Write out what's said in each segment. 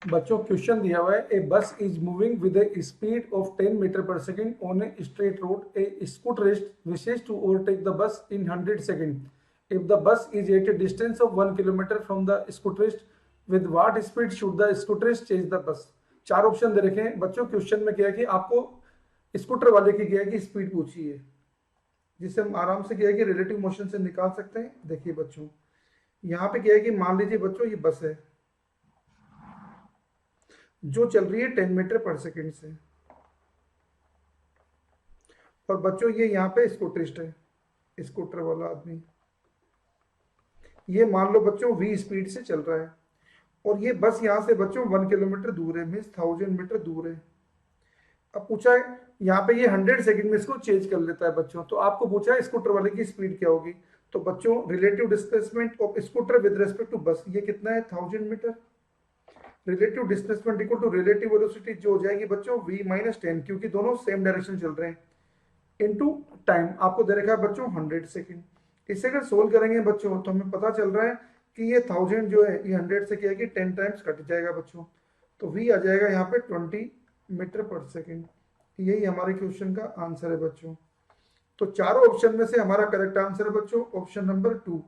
बच्चों क्वेश्चन दिया हुआ है, a bus is moving with a speed of 10 metre per second on a straight road, a scooterist wishes to overtake the bus in 100 second, if the bus is at a distance of 1 kilometre from the scooterist, with what speed should the scooterist chase the bus. चार option दे रखे हैं बच्चों। Question में क्या है कि आपको स्कूटर वाले की क्या है कि स्पीड पूछी है, जिसे हम आराम से क्या है कि रिलेटिव मोशन से निकाल सकते हैं। देखिए बच्चों, यहाँ पे क्या है कि मान लीजिए बच्चों ये बस है जो चल रही है 10 मीटर पर सेकेंड से, और बच्चों ये यहाँ पे स्कूटरिस्ट है, स्कूटर वाला आदमी, ये मान लो बच्चों v स्पीड से चल रहा है, और ये बस यहाँ से बच्चों 1 किलोमीटर दूर है, मीन्स 1000 मीटर दूर है। अब पूछा है यहाँ पे ये 100 सेकंड में इसको चेंज कर लेता है बच्चों, तो आपको पूछा है स्कूटर वाले की स्पीड क्या होगी। तो बच्चों relative displacement of scooter with respect to bus, ये कितना है 1000 metre. Relative displacement equal to relative velocity जो हो जाएगी बच्चों v माइनस 10, क्योंकि दोनों सेम डायरेक्शन चल रहे हैं, इनटू टाइम आपको दे रखा है बच्चों 100 सेकंड। इसे अगर सोल्व करेंगे बच्चों तो हमें पता चल रहा है कि ये 1000 जो है ये 100 से क्या है कि 10 टाइम्स कट जाएगा बच्चों, तो v आ जाएगा यहाँ पे 20 मीटर पर सेकंड। यही हमारे क्वेश्चन का आंसर है बच्चों। तो चारों ऑप्शन में से हमारा करेक्ट आंसर है बच्चों ऑप्शन नंबर 2।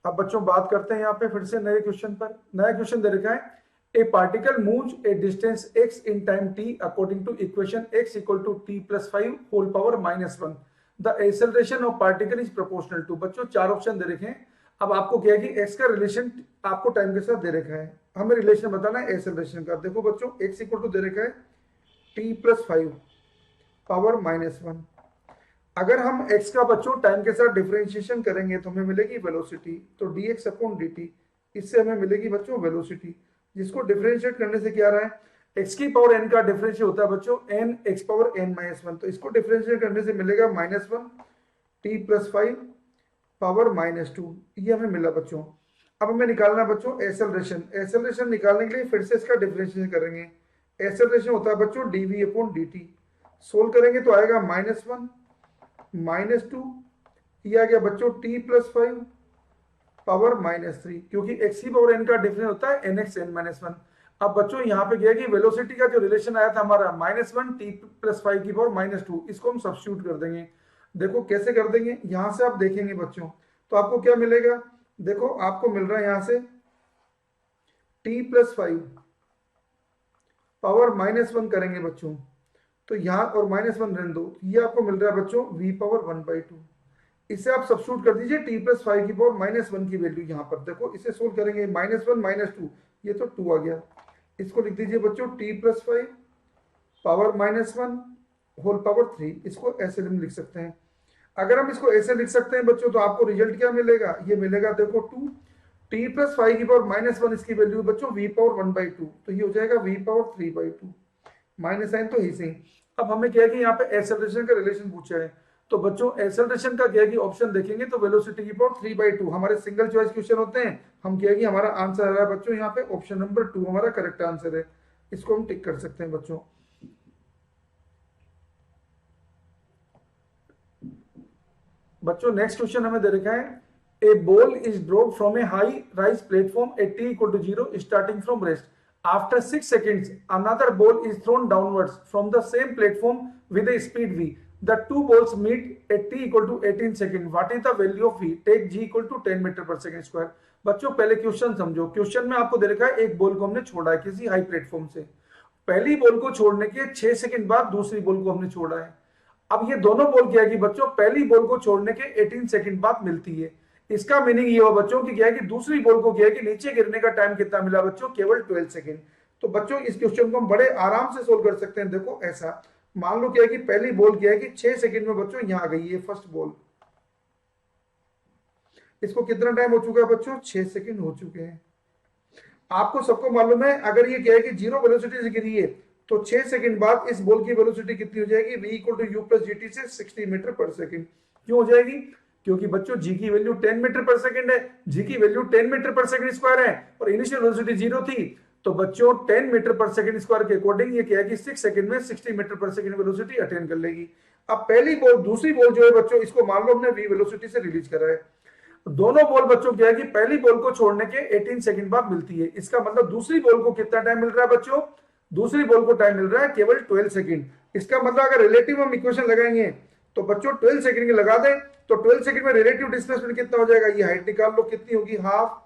अब बच्चों बात करते हैं यहाँ पे फिर से नए क्वेश्चन पर। नया क्वेश्चन दे रखा है, a particle moves a distance x in time t according to equation x equal to t+5 whole power -1, the acceleration of particle is proportional to. बच्चों चार ऑप्शन दे रखे हैं। अब आपको क्या है कि x का रिलेशन आपको टाइम के साथ दे रखा है, हमें रिलेशन बताना है एक्सेलरेशन का। देखो बच्चों x इक्वल टू दे रखा है t+5 पावर -1। अगर हम x का बच्चों टाइम के साथ डिफरेंशिएशन करेंगे तो हमें मिलेगी वेलोसिटी, तो dx अपॉन dt, इससे हमें मिलेगी बच्चों वेलोसिटी, जिसको डिफरेंशिएट करने से क्या आ रहा है x की पावर n का डिफरेंशिएट होता है बच्चों n x पावर n -1, तो इसको डिफरेंशिएट करने से मिलेगा -1 t+5 पावर -2, ये हमें मिला बच्चों। अब हमें निकालना बच्चों एक्सेलरेशन। एक्सेलरेशन निकालने के लिए फिर से इसका डिफरेंशिएशन करेंगे। एक्सेलरेशन होता है बच्चों dv अपॉन dt, सोल्व करेंगे तो आएगा -1 -2, ये आ गया बच्चों t+5 पावर -3, क्योंकि x की पावर n का डिफरेंस होता है nx n-1। अब बच्चों यहाँ पे गया कि वेलोसिटी का जो रिलेशन आया था हमारा -1 t+5 की पावर -2, इसको हम सब्स्टिट्यूट कर देंगे। देखो कैसे कर देंगे, यहाँ से आप देखेंगे बच्चों तो आपको क्या मिलेगा। देखो आपको मिल रहा है यहाँ से t+5 पावर -1 करेंगे बच्चों, तो यहाँ और -1 रहने दो, ये आपको मिल रहा है बच्चों v पावर 1/2। इसे आप सब्स्टिट्यूट कर दीजिए t+5 की पावर -1 की वैल्यू यहाँ पर। देखो इसे सोल्व करेंगे -1 -2, ये तो 2 आ गया। इसको लिख दीजिए बच्चों t+5 पावर -1 होल पावर 3, इसको ऐसे हम लिख सकते हैं। अगर हम इसको ऐसे लिख सकते हैं बच्चों तो आपको रिजल्ट क्या मिलेगा, ये मिलेगा देखो 2 t+5 की पावर -1, इसकी वैल्यू बच्चों v पावर 1/2, तो ये हो जाएगा v पावर 3/2, माइनस साइन तो ही सही। अब हमें क्या है कि यहाँ पे एक्सेलरेशन का रिलेशन पूछा है, तो बच्चों एक्सेलरेशन का क्या है कि ऑप्शन देखेंगे तो वेलोसिटी की पावर 3/2 हमारे सिंगल चॉइस क्वेश्चन होते हैं। हम क्या है कि हमारा आंसर आ रहा है बच्चों यहाँ पे ऑप्शन नंबर 2 हमारा करेक्ट आंसर है, इसको हम टिक कर सकते हैं बच्चों। बच्चों नेक्स्ट क्वेश्चन हमें दे रखा है, a ball is drop from a high rise platform at t equal to 0 starting from rest, after 6 seconds another ball is thrown downwards from the same platform with a speed v, the two balls meet at t equal to 18 second, what is the value of v, take g equal to 10 metre per second square. बच्चों पहले question समझो। Question में आपको दे रखा है एक ball को हमने छोड़ा है किसी हाई प्लेटफॉर्म से, पहली बॉल को छोड़ने के 6 सेकंड बाद दूसरी बॉल को हमने छोड़ा है। अब ये दोनों बॉल क्या है कि बच्चों पहली बॉल को छोड़ने के 18 सेकंड बाद मिलती है। इसका मीनिंग ये हुआ बच्चों की क्या है कि दूसरी बॉल को क्या है कि नीचे गिरने का टाइम कितना मिला बच्चों, केवल 12 सेकंड। तो बच्चों इस क्वेश्चन को हम बड़े आराम से सोल्व कर सकते हैं। देखो ऐसा मान लो क्या है कि पहली बॉल क्या है कि 6 सेकंड में बच्चों यहां आ गई है फर्स्ट बॉल, इसको कितना टाइम हो चुका है बच्चों, 6 सेकंड हो चुके हैं। आपको सबको मालूम है अगर ये क्या है कि जीरो वेलोसिटी से गिरी है तो 6 सेकंड बाद इस बॉल की वेलोसिटी कितनी हो जाएगी, v equal to u plus gt से 60 मीटर पर सेकंड। क्यों हो जाएगी, क्योंकि बच्चों g की वैल्यू 10 मीटर पर सेकंड है, g की value 10 metre per second square है और इनिशियल वेलोसिटी 0 थी, तो बच्चों 10 मीटर पर सेकंड स्क्वायर के अकॉर्डिंग ये क्या है कि 6 सेकंड में 60 metre per second velocity attain कर लेगी। अब पहली बॉल दूसरी बॉल जो है बच्चों इसको मान लो हमने v वेलोसिटी से रिलीज करा है। दोनों बॉल बच्चों क्या है कि पहली बॉल को छोड़ने के 18 सेकंड बाद मिलती है। इसका मतलब दूसरी बॉल को कितना टाइम मिल रहा है बच्चों? दूसरी बॉल को टाइम मिल रहा है केवल 12 सेकंड। इसका मतलब अगर रिलेटिव हम इक्वेशन लगाएंगे तो बच्चों 12 सेकंड की लगा दें तो 12 सेकंड में रिलेटिव डिस्प्लेसमेंट कितना हो जाएगा? ये हाइट निकाल लो कितनी होगी, हाफ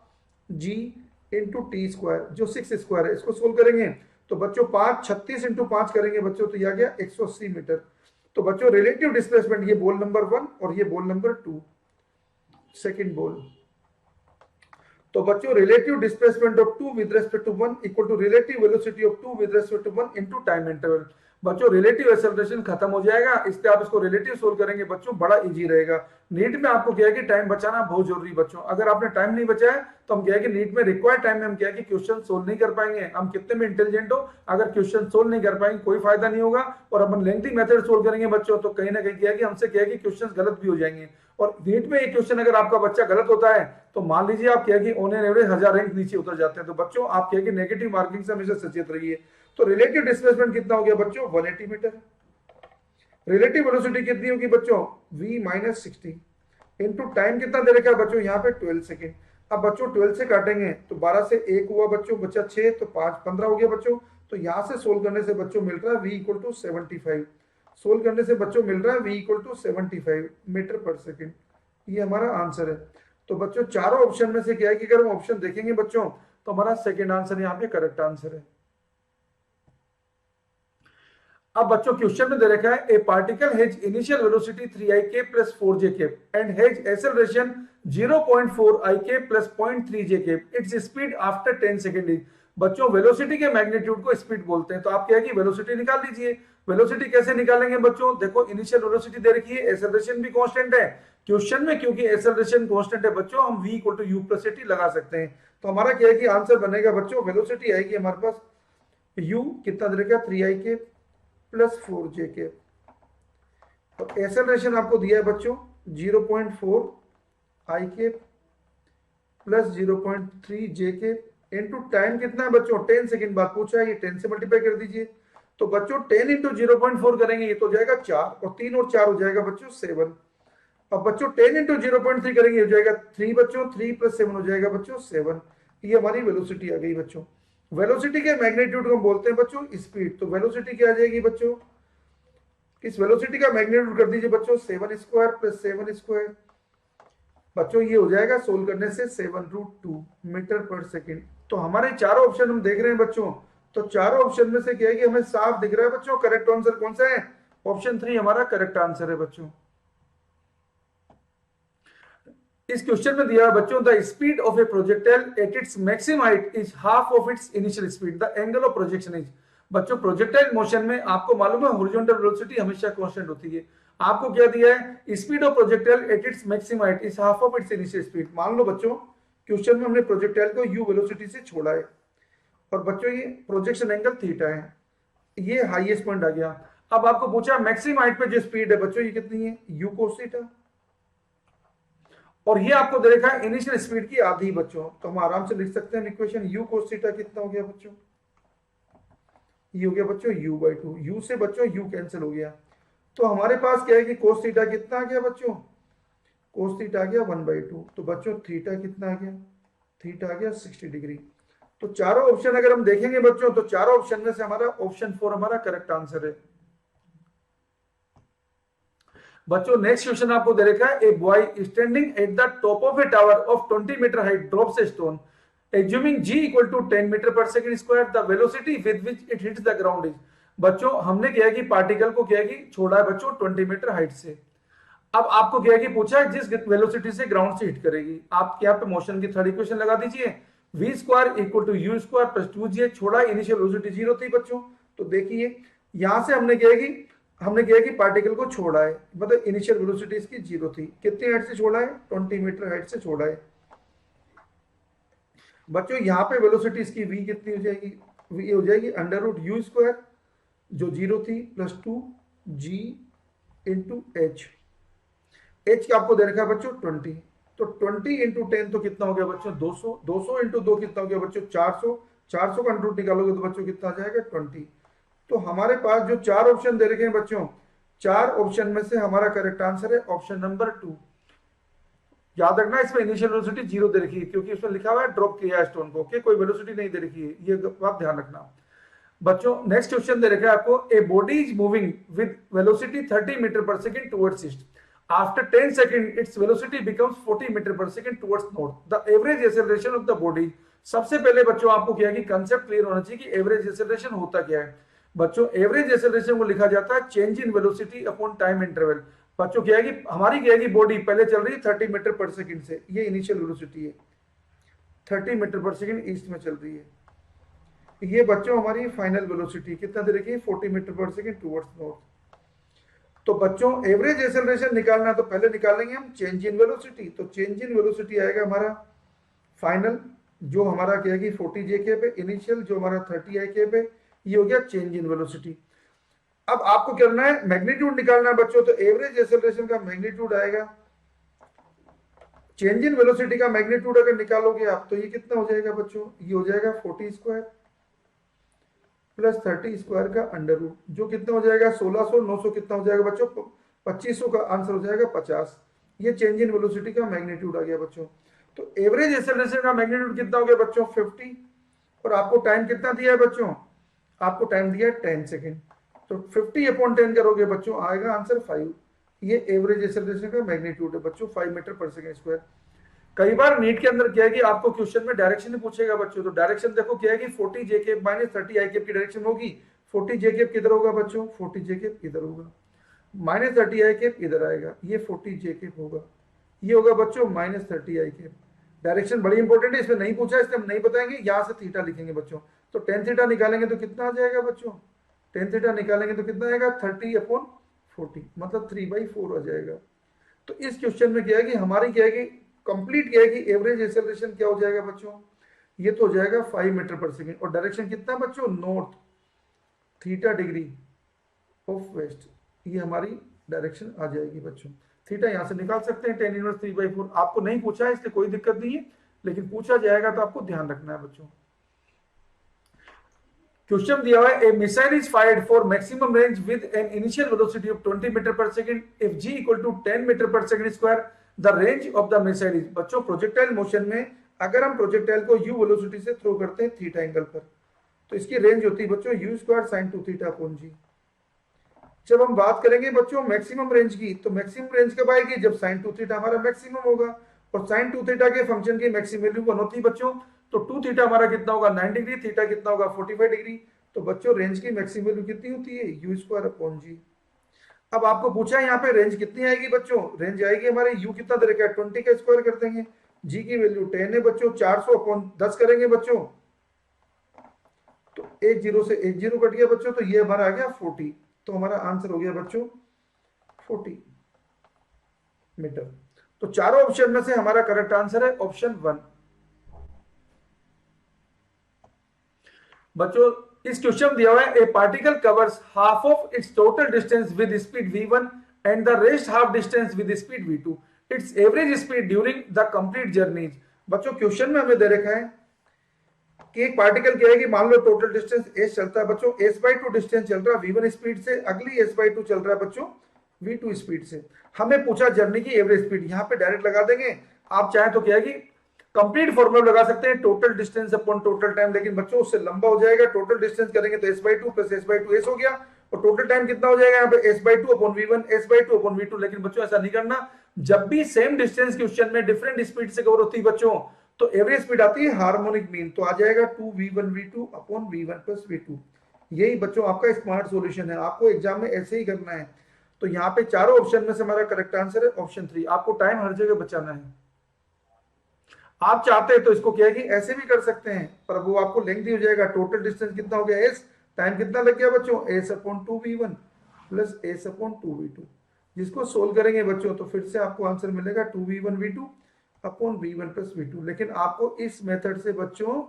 जी इंटू टी स्क्वायर, जो 6 स्क्वायर है। इसको सोल्व करेंगे तो बच्चों 5 36 इंटू 5 करेंगे बच्चों तो यह आ गया 180 मीटर। तो बच्चों रिलेटिव डिस्प्लेसमेंट, ये बॉल नंबर 1 और ये बॉल नंबर 2, सेकंड बॉल। तो बच्चों relative displacement of 2 with respect to 1 equal to relative velocity of 2 with respect to 1 into time interval. बच्चों रिलेटिव एक्सेलरेशन खत्म हो जाएगा, इसलिए आप इसको रिलेटिव सोल्व करेंगे बच्चों, बड़ा इजी रहेगा। नीट में आपको क्या है कि टाइम बचाना बहुत जरूरी बच्चों। अगर आपने टाइम नहीं बचाया तो हम क्या है कि नीट में रिक्वायर्ड टाइम में हम क्या है कि क्वेश्चन सोल्व नहीं कर पाएंगे। हम कितने में इंटेलिजेंट हो, अगर क्वेश्चन सोल्व नहीं कर पाएंगे कोई फायदा नहीं होगा। और अपन लेंथी मेथड सोल्व करेंगे बच्चों तो कहीं ना कहीं क्या है कि हमसे क्या है कि क्वेश्चन गलत भी हो जाएंगे। और नीट में एक क्वेश्चन अगर आपका बच्चा गलत होता है तो मान लीजिए आप क्या कि ऑन एन एवरेज 1000 रैंक नीचे उतर जाते हैं। तो बच्चों आप क्या कि नेगेटिव मार्किंग से हमेशा सचेत रहिए। तो रिलेटिव डिस्प्लेसमेंट कितना हो गया बच्चों? 180 मीटर। रिलेटिव वेलोसिटी कितनी होगी बच्चों? v माइनस 60 इंटू टाइम कितना दे रखा है बच्चों? यहाँ पे 12 सेकेंड। अब बच्चों 12 से काटेंगे तो 12 से 1 हुआ बच्चों, बच्चा 6 तो 5 15 हो गया बच्चों। तो यहां से सोल्व करने से बच्चों मिल रहा है v इक्वल टू 75। सोल्व करने से बच्चों मिल रहा है v equal to 75 metre per second. ये हमारा आंसर है। तो बच्चों चारों ऑप्शन में से क्या है कि अगर हम ऑप्शन देखेंगे बच्चों तो हमारा सेकेंड आंसर यहाँ पे करेक्ट आंसर है। अब बच्चों क्वेश्चन में दे रखा है a particle has initial velocity 3ik plus 4j and has acceleration 0.4ik plus 0.3j its speed after 10 second is. बच्चों वेलोसिटी के मैग्नीट्यूड को स्पीड बोलते हैं। तो आप क्या है कि वेलोसिटी निकाल लीजिए। वेलोसिटी कैसे निकालेंगे बच्चों? देखो इनिशियल वेलोसिटी दे रखी है, एक्सेलरेशन भी कांस्टेंट है क्वेश्चन में, क्योंकि एक्सेलरेशन कांस्टेंट है बच्चों हम v equal to u plus at लगा सकते हैं। तो हमारा क्या है कि आंसर बनेगा बच्चों, वेलोसिटी आएगी हमारे पास u कितना दे रखा है 3ik प्लस 4j। और एक्सेलरेशन आपको दिया है बच्चों 0.4 ik plus 0.3j into time कितना है बच्चों 10 सेकंड बाद पूछा है, ये 10 से मल्टीप्लाई कर दीजिए। तो बच्चों 10 इंटू 0.4 करेंगे ये तो हो जाएगा 4 और 3 और 4 हो जाएगा बच्चों 7। अब बच्चों 10 इंटू 0.3 करेंगे हो जाएगा 3 बच्चों, 3 प्लस 7 हो जाएगा बच्चों 7। ये हमारी वेलोसिटी आ गई बच्चों। वेलोसिटी के मैग्नीट्यूड को हम बोलते हैं बच्चों स्पीड। तो वेलोसिटी क्या आ जाएगी बच्चों? इस वेलोसिटी का मैग्नीट्यूड कर दीजिए बच्चों 7 स्क्वायर प्लस 7 स्क्वायर। बच्चों ये हो जाएगा सोल्व करने से 7√2 मीटर पर सेकेंड। तो हमारे चारों ऑप्शन हम देख रहे हैं बच्चों, तो चारों ऑप्शन में से क्या है कि हमें साफ दिख रहा है बच्चों करेक्ट आंसर कौन सा है? ऑप्शन 3 हमारा करेक्ट आंसर है बच्चों। इस क्वेश्चन में दिया है बच्चों the speed of a projectile at its maximum height is half of its initial speed, the angle of projection is. बच्चों प्रोजेक्टाइल मोशन में आपको मालूम है हॉरिजॉन्टल वेलोसिटी हमेशा कांस्टेंट होती है। आपको क्या दिया है? Speed of projectile at its maximum height is half of its initial speed. मान लो बच्चों क्वेश्चन में हमने प्रोजेक्टाइल को u वेलोसिटी से छोड़ा है और बच्चों ये प्रोजेक्शन एंगल थीटा है, ये हाईएस्ट पॉइंट आ गया। अब आपको पूछा मैक्सिमम हाइट पे जो स्पीड है बच्चों ये कितनी है? u cos theta. और ये आपको दे रखा है इनिशियल स्पीड की आधी बच्चों। तो हम आराम से लिख सकते हैं इक्वेशन u cos थीटा कितना हो गया बच्चों? ये हो गया बच्चों u/2। u से बच्चों u कैंसिल हो गया। तो हमारे पास क्या है कि cos थीटा कितना आ गया बच्चों? cos थीटा आ गया 1/2। तो बच्चों थीटा कितना आ गया? थीटा आ गया 60 डिग्री। तो चारों ऑप्शन अगर हम देखेंगे बच्चों तो चारों ऑप्शन में से हमारा ऑप्शन 4 हमारा करेक्ट आंसर है। बच्चों नेक्स्ट क्वेश्चन आपको दे रखा है a boy standing at the top of a tower of 20 metre height drops a stone assuming g equal to 10 metre per second square the velocity with which it hits the ground is. बच्चों हमने क्या है कि particle को क्या है कि छोड़ा है बच्चों 20 मीटर हाइट से। अब आपको क्या है कि पूछा है जिस वेलोसिटी से ग्राउंड से हिट करेगी। आप यहाँ पे मोशन की थर्ड इक्वेशन लगा दीजिए v square equal to u square plus 2j। छोड़ा इनिशियल वेलोसिटी 0 थी बच्चों। तो देखिए यहां से हमने क्या है कि पार्टिकल को छोड़ा है, मतलब इनिशियल वेलोसिटी इसकी 0 थी। कितनी हाइट से छोड़ा है? 20 मीटर हाइट से छोड़ा है बच्चों। यहाँ पे वेलोसिटी इसकी v कितनी हो जाएगी? v हो जाएगी √u स्क्वायर जो 0 थी plus 2g into h। h का आपको दे रखा है बच्चों 20। तो 20 इंटू 10 तो कितना हो गया बच्चों? 200। 200 इंटू 2 कितना हो गया बच्चों? 400। 400 का अंडर रूट निकालोगे तो बच्चों कितना आ जाएगा? 20। तो हमारे पास जो चार ऑप्शन दे रखे हैं बच्चों, चार ऑप्शन में से हमारा करेक्ट आंसर है ऑप्शन नंबर 2। याद रखना इसमें इनिशियल वेलोसिटी 0 दे रखी है क्योंकि उसमें लिखा हुआ है ड्रॉप किया है स्टोन को। ओके, कोई वेलोसिटी नहीं दे रखी है, ये बात ध्यान रखना। बच्चों नेक्स्ट क्वेश्चन दे रखा है आपको, a body is moving with velocity 30 metre per second towards east, after 10 second its velocity becomes 40 metre per second towards north, the average acceleration of the body. सबसे पहले बच्चों आपको क्या है कि कंसेप्ट क्लियर होना चाहिए कि एवरेज एक्सेलरेशन होता क्या है। बच्चों एवरेज एक्सेलरेशन को लिखा जाता है change in velocity upon time interval. बच्चों क्या है कि हमारी क्या है कि बॉडी पहले चल रही है 30 मीटर पर सेकंड से, ये इनिशियल वेलोसिटी है, 30 मीटर पर सेकंड ईस्ट में चल रही है। ये बच्चों हमारी फाइनल वेलोसिटी कितना दे रखी है, 40 metre per second towards north. तो बच्चों एवरेज एक्सेलरेशन निकालना तो पहले निकालेंगे हम चेंज इन वेलोसिटी। तो चेंज इन वेलोसिटी आएगा हमारा फाइनल जो हमारा क्या है कि 40 जे के पे, इनिशियल जो हमारा 30 आई के पे, ये हो गया चेंज इन वेलोसिटी। अब आपको करना है मैग्नीट्यूड निकालना है बच्चों। तो एवरेज एक्सेलरेशन का मैग्नीट्यूड आएगा, चेंज इन वेलोसिटी का मैग्नीट्यूड अगर निकालोगे आप तो ये कितना हो जाएगा बच्चों, ये हो जाएगा 40 स्क्वायर प्लस 30 स्क्वायर का अंडर रूट, जो कितना हो जाएगा 1600, 900 कितना हो जाएगा बच्चों 2500 का आंसर हो जाएगा 50। ये चेंज इन वेलोसिटी का मैग्नीट्यूड आ गया बच्चों। तो एवरेज एक्सेलरेशन का मैग्नीट्यूड कितना हो गया बच्चों 50, और आपको टाइम कितना दिया है बच्चों, आपको टाइम दिया है 10 सेकेंड। तो 50/10 करोगे बच्चों आएगा आंसर 5। ये एवरेज एक्सेलरेशन का मैग्नीट्यूड है बच्चों 5 मीटर पर सेकेंड स्क्वायर। कई बार नीट के अंदर क्या है कि आपको क्वेश्चन में डायरेक्शन ही पूछेगा बच्चों। तो डायरेक्शन देखो क्या है कि 40 जे केप माइनस 30 आई केप की डायरेक्शन होगी। 40 जे केप किधर होगा बच्चों, 40 जे केप इधर होगा, माइनस 30 आई केप इधर आएगा, ये 40 जे केप होगा, ये होगा बच्चों माइनस 30 आई केप। डायरेक्शन बड़ी इंपॉर्टेंट है, इसमें नहीं पूछा इसलिए हम नहीं बताएंगे, यहाँ से थीटा लिखेंगे बच्चों। तो टेन थीटा निकालेंगे तो कितना आ जाएगा बच्चों, टेन थीटा निकालेंगे तो कितना आएगा 30/40, मतलब 3/4 आ जाएगा। तो इस क्वेश्चन में क्या है कि हमारी क्या है कि कंप्लीट क्या है कि एवरेज एक्सेलरेशन क्या हो जाएगा बच्चों, ये तो हो जाएगा 5 मीटर पर सेकेंड, और डायरेक्शन कितना बच्चों north, theta degree of west, ये हमारी डायरेक्शन आ जाएगी बच्चों। थीटा यहां से निकाल सकते हैं, 10 इनवर्स 3/4। आपको नहीं पूछा है इसलिए कोई दिक्कत नहीं है, लेकिन पूछा जाएगा तो आपको ध्यान रखना है बच्चों। क्वेश्चन दिया हुआ है, a missile is fired for maximum range with an initial velocity of 20 metre per second if g equal to 10 metre per second square, the range of the missile is. बच्चों प्रोजेक्टाइल मोशन में अगर हम projectile को you velocity से throw करते हैं theta angle पर, तो इसकी रेंज होती है बच्चों u square sine 2 theta upon g. जब हम बात करेंगे बच्चों मैक्सिमम रेंज की, तो मैक्सिमम रेंज कब आएगी, जब साइन 2 थीटा हमारा मैक्सिमम होगा, और साइन 2 थीटा के फंक्शन की मैक्सिमम वैल्यू 1 होती है बच्चों। तो 2 थीटा हमारा कितना होगा 9 डिग्री, थीटा कितना होगा 45 डिग्री। तो बच्चों रेंज की मैक्सिमम वैल्यू कितनी होती है यू स्क्वायर अपॉन जी। अब आपको पूछा है यहाँ पे रेंज कितनी आएगी बच्चों, रेंज आएगी हमारे यू कितना दे रखा है 20 का स्क्वायर कर देंगे, जी की वैल्यू 10 है बच्चों, 400 अपॉन 10 करेंगे बच्चों, तो एक जीरो से एक जीरो कट गया बच्चों, तो ये हमारा आ गया 40। तो हमारा आंसर हो गया बच्चों 40 मीटर। तो चारों ऑप्शन में से हमारा करेक्ट आंसर है ऑप्शन 1। बच्चों इस क्वेश्चन दिया हुआ है, a particle covers half of its total distance with speed v1 and the rest half distance with speed v2, it's average speed during the complete journey. बच्चों क्वेश्चन में हमें दे रखा है कि एक पार्टिकल क्या है कि मान लो टोटल डिस्टेंस s चलता है बच्चों, s/2 डिस्टेंस चल रहा है v1 स्पीड से, अगली s/2 चल रहा है बच्चों v2 स्पीड से। हमें पूछा जर्नी की एवरेज स्पीड, यहाँ पे डायरेक्ट लगा देंगे। आप चाहे तो क्या है कि कंप्लीट फॉर्मूला लगा सकते हैं total distance upon total time, लेकिन बच्चों उससे लंबा हो जाएगा। टोटल डिस्टेंस करेंगे तो s/2 प्लस s/2 s हो गया, और टोटल टाइम कितना हो जाएगा यहाँ पे s/2 upon v1 s/2 upon v2। लेकिन बच्चों ऐसा नहीं करना, जब भी सेम डिस्टेंस क्वेश्चन में डिफरेंट स्पीड से कवर होती है बच्चों, तो एवरेज स्पीड आती है हार्मोनिक मीन, तो आ जाएगा 2v1 v2 upon v1 plus v2। यही बच्चों आपका स्मार्ट सॉल्यूशन है, आपको एग्जाम में ऐसे ही करना है। तो यहाँ पे चारों ऑप्शन में से हमारा करेक्ट आंसर है ऑप्शन 3। आपको टाइम हर जगह बचाना है, आप चाहते हैं तो इसको क्या है कि ऐसे भी कर सकते हैं, पर वो आपको लेंथी हो जाएगा। टोटल डिस्टेंस कितना हो गया s, टाइम कितना लग गया बच्चों s/2v1 प्लस s/2v2। जिसको सोल्व करेंगे बच्चों तो फिर से आपको आंसर मिलेगा 2v1 v2 upon v1 plus v2। लेकिन आपको इस मेथड से बच्चों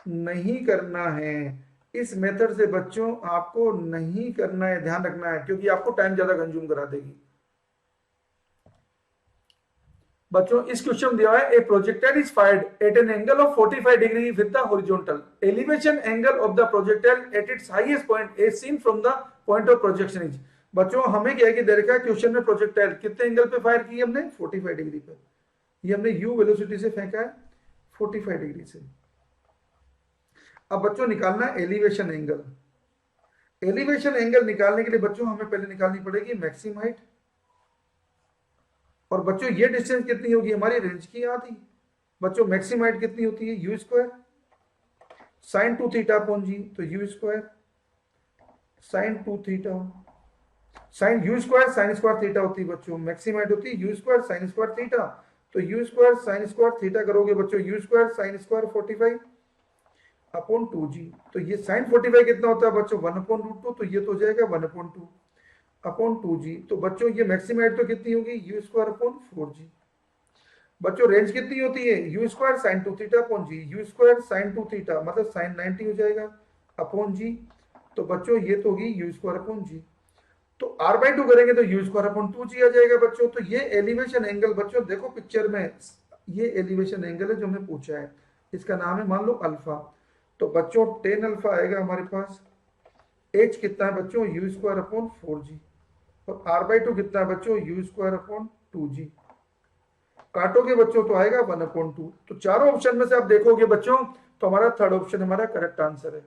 नहीं करना है, इस मेथड से बच्चों आपको नहीं करना है, ध्यान रखना है, क्योंकि आपको टाइम ज्यादा कंज्यूम करा देगी। बच्चों इस क्वेश्चन दिया है, a projectile is fired eight an angle of 45 degree with the horizontal, elevation angle of the projectile at its highest point is seen from the point of projection is. बच्चों हमें क्या है कि दे रखा है क्वेश्चन में प्रोजेक्टाइल कितने angle पे फायर की हमने 45 डिग्री पे, ये हमने u वेलोसिटी से फेंका है 45 डिग्री से। अब बच्चों निकालना है एलिवेशन एंगल। एलिवेशन एंगल निकालने के लिए बच्चों हमें पहले निकालनी पड़ेगी मैक्सिमम हाइट, और बच्चों ये डिस्टेंस कितनी होगी, हमारी रेंज की आधी। बच्चों मैक्सिमम हाइट कितनी होती है, u square sine 2 theta upon g, तो u square sine 2 theta sine u square sine square theta होती है बच्चों, मैक्सिमम हाइट होती है u square sine square theta, तो u square sine square theta करोगे बच्चों u square sine square 45 upon 2g, तो ये साइन 45 कितना होता है बच्चों 1 अपॉन रूट 2, तो ये तो हो जाएगा 1 अपॉन 2 अपॉन 2g, तो बच्चों ये मैक्सिमम हाइट तो कितनी होगी यू स्क्वायर अपॉन 4g। बच्चों रेंज कितनी होती है u square sine 2 theta upon g, u square sine 2 theta मतलब साइन 90 हो जाएगा अपॉन जी, तो बच्चों ये तो होगी यू स्क्वायर अपॉन जी, तो r बाई 2 करेंगे तो यू स्क्वायर अपॉन 2g आ जाएगा बच्चों। तो ये एलिवेशन एंगल बच्चों देखो पिक्चर में, ये एलिवेशन एंगल है जो हमने पूछा है, इसका नाम है मान लो अल्फा, तो बच्चों टेन अल्फा आएगा हमारे पास। h कितना है बच्चों यू स्क्वायर अपॉन 4g, और r बाई 2 कितना है बच्चों यू स्क्वायर अपॉन 2g, काटोगे बच्चों तो आएगा 1 अपॉन 2। तो चारों ऑप्शन में से आप देखोगे बच्चों तो हमारा थर्ड ऑप्शन हमारा करेक्ट आंसर है।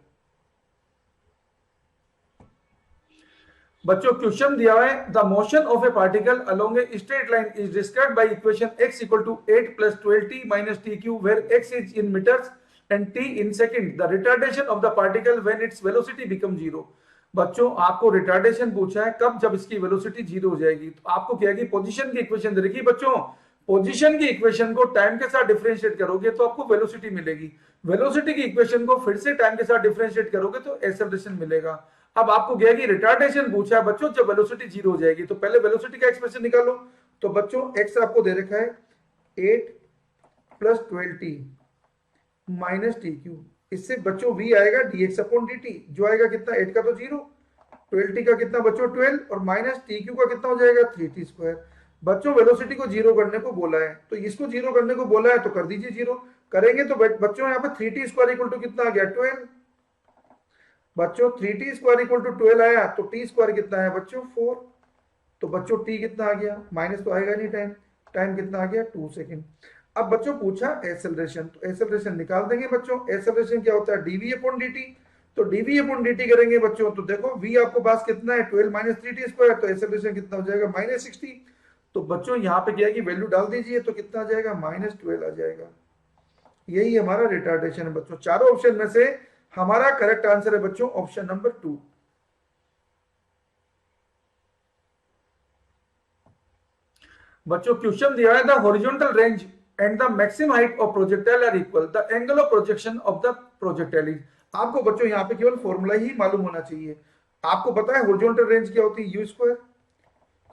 बच्चों क्वेश्चन दिया है the motion of a particle along a straight line is described by equation x equal to 8 plus 12t minus t cube where x is in metres and t in second, the retardation of the particle when its velocity become zero. बच्चों आपको retardation पूछा है कब, जब इसकी velocity zero हो जाएगी। तो आपको क्या है कि पोजीशन की इक्वेशन दे रखी है बच्चों, पोजीशन की इक्वेशन को टाइम के साथ डिफरेंशिएट करोगे तो आपको वेलोसिटी मिलेगी, वेलोसिटी की इक्वेशन को फिर से टाइम के साथ डिफरेंशिएट करोगे तो एक्सेलरेशन मिलेगा। अब आपको क्या है कि रिटार्डेशन पूछा है बच्चों जब वेलोसिटी जीरो हो जाएगी, तो पहले वेलोसिटी का एक्सप्रेशन निकालो। तो बच्चों x आपको दे रखा है 8 plus 12t minus t Q, इससे बच्चों v आएगा dx अपॉन dt, जो आएगा कितना 8 का तो जीरो, 12t का कितना बच्चों 12, और माइनस टी क्यू का कितना हो जाएगा 3t स्क्वायर। बच्चों वेलोसिटी को जीरो करने को बोला है, तो इसको जीरो करने को बोला है तो कर दीजिए जीरो, करेंगे तो बच्चों यहाँ पे 3t स्क्वायर इक्वल टू कितना आ गया 12, बच्चों 3t स्क्वायर इक्वल टू 12 आया, तो t स्क्वायर कितना है बच्चों 4, तो बच्चों t कितना आ गया, माइनस तो आएगा नहीं, टाइम टाइम कितना आ गया 2 सेकेंड। अब बच्चों पूछा एक्सेलरेशन, तो एक्सेलरेशन निकाल देंगे बच्चों। एक्सेलरेशन क्या होता है dv अपॉन dt, तो dv अपॉन dt करेंगे बच्चों तो देखो v आपको पास कितना है 12 माइनस 3t स्क्वायर, तो एक्सेलरेशन कितना हो जाएगा माइनस 60। तो बच्चों यहाँ पे क्या है कि वैल्यू डाल दीजिए तो कितना आ जाएगा माइनस 12 आ जाएगा। यही हमारा रिटार्डेशन है बच्चों। चारों ऑप्शन में से हमारा करेक्ट आंसर है बच्चों ऑप्शन नंबर 2। बच्चों क्वेश्चन दिया है the horizontal range and the maximum height of projectile are equal, the angle of projection of the projectile is. आपको बच्चों यहाँ पे केवल फॉर्मूला ही मालूम होना चाहिए। आपको पता है हॉरिजॉन्टल रेंज क्या होती है, u square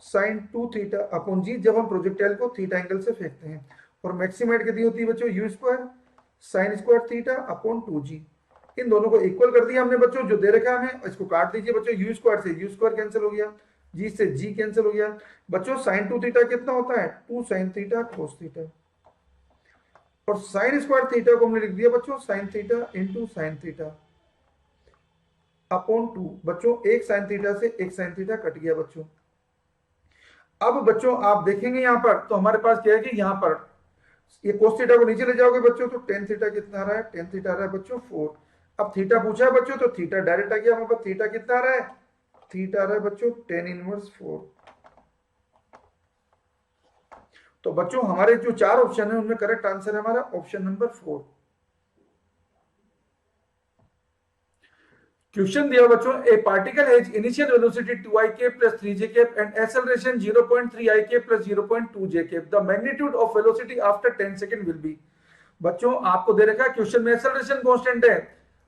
sine 2 theta upon g, जब हम प्रोजेक्टाइल को थीटा एंगल से फेंकते हैं, और मैक्सिमम हाइट कितनी होती है बच्चों u square sine square theta upon 2g। इन दोनों को इक्वल कर दिया हमने बच्चों, जो दे रखा है हमें इसको काट दीजिए बच्चों, यू स्क्वायर से यू स्क्वायर कैंसिल हो गया, जी से जी कैंसिल हो गया बच्चों। साइन 2 थीटा कितना होता है 2 साइन थीटा कोस थीटा, और साइन स्क्वायर थीटा को हमने लिख दिया बच्चों sine theta into sine theta upon 2। बच्चों एक साइन थीटा से एक साइन थीटा कट गया बच्चों। अब बच्चों आप देखेंगे यहाँ पर तो हमारे पास क्या है कि यहाँ पर ये कोस थीटा को नीचे ले जाओगे बच्चों तो टेन थीटा कितना आ रहा है, टेन थीटा आ रहा है बच्चों 4। अब थीटा पूछा है बच्चों तो थीटा डायरेक्ट आ गया हमारे पास, थीटा कितना आ रहा है, थीटा आ रहा है बच्चों टेन इनवर्स 4। तो बच्चों हमारे जो चार ऑप्शन है उनमें करेक्ट आंसर है हमारा ऑप्शन नंबर 4। क्वेश्चन दिया बच्चों ए particle has initial velocity 2ik plus 3j and acceleration 0.3ik plus 0.2j, the magnitude of velocity after 10 second will be। बच्चों आपको दे रखा है क्वेश्चन में एक्सेलरेशन कांस्टेंट है,